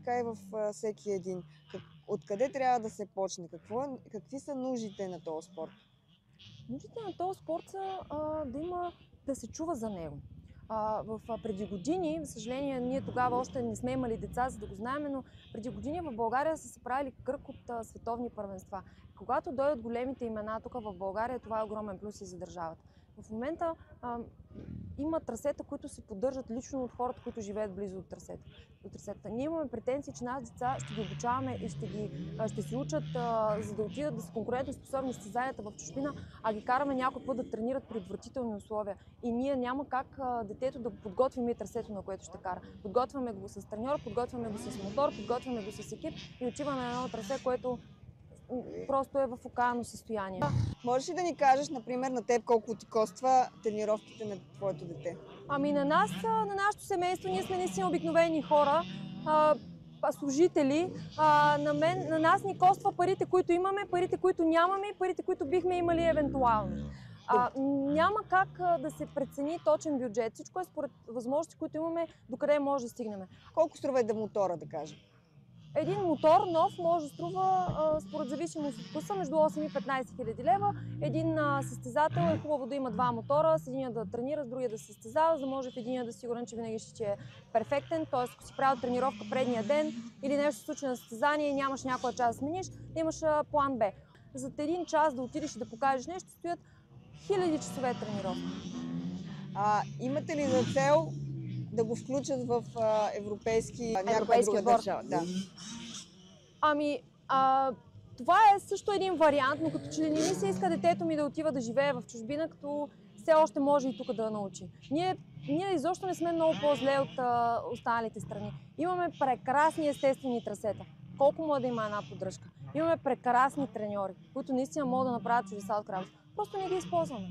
така и в всеки един. Откъде трябва да се почне? Какви са нуждите на този спорт? Нуждите на този спорт са да се чува за него. Преди години, за съжаление, ние тогава още не сме имали деца, за да го знаем, но преди години в България са се правили кръг от световни първенства. Когато дойдат големите имена тук в България, това е огромен плюс и за държавата. В момента има трасета, които се поддържат лично от хората, които живеят близо до трасета. Ние имаме претенции, че нас деца ще ги обучаваме и ще се учат, за да отидат да са конкурентоспособни състезанията в чужбина, а ги караме някой път да тренират при отвратителни условия. И ние няма как детето да подготвим и трасето, на което ще кара. Подготвяме го с треньор, подготвяме го с мотор, подготвяме го с екип и отиваме на едно трасе, което просто е в окаяно състояние. Можеш ли да ни кажеш, например, на теб колко ти коства тренировките на твоето дете? Ами на нашето семейство, ние сме наистина обикновени хора, служители. На нас ни коства парите, които имаме, парите, които нямаме и парите, които бихме имали евентуално. Няма как да се прецени точен бюджет. Всичко е според възможности, които имаме, докъде може да стигнем. Колко струва един мотора, да кажем? Един мотор нов може да струва, според зависимост от вкуса, между 8 и 15 хиляди лева. Един състезател е хубаво да има два мотора, с единия да тренира, с другия да се състезава, за да може в единия да е сигурен, че винаги ще е перфектен. Т.е. ако си правил тренировка предния ден или нещо се случи на състезание и нямаш някоя част да смениш, да имаш план Б. За един час да отидеш и да покажеш нещо, стоят хиляди часове тренировка. Имате ли за цел да го включат в европейски друга държава? Да. Това е също един вариант, но като че ли не ми се иска детето ми да отива да живее в чужбина, като все още може и тук да научи. Ние изобщо не сме много по-зле от останалите страни. Имаме прекрасни естествени трасета. Колко може да има една поддръжка? Имаме прекрасни треньори, които наистина могат да направят чудеса от кралство. Просто не ги използваме.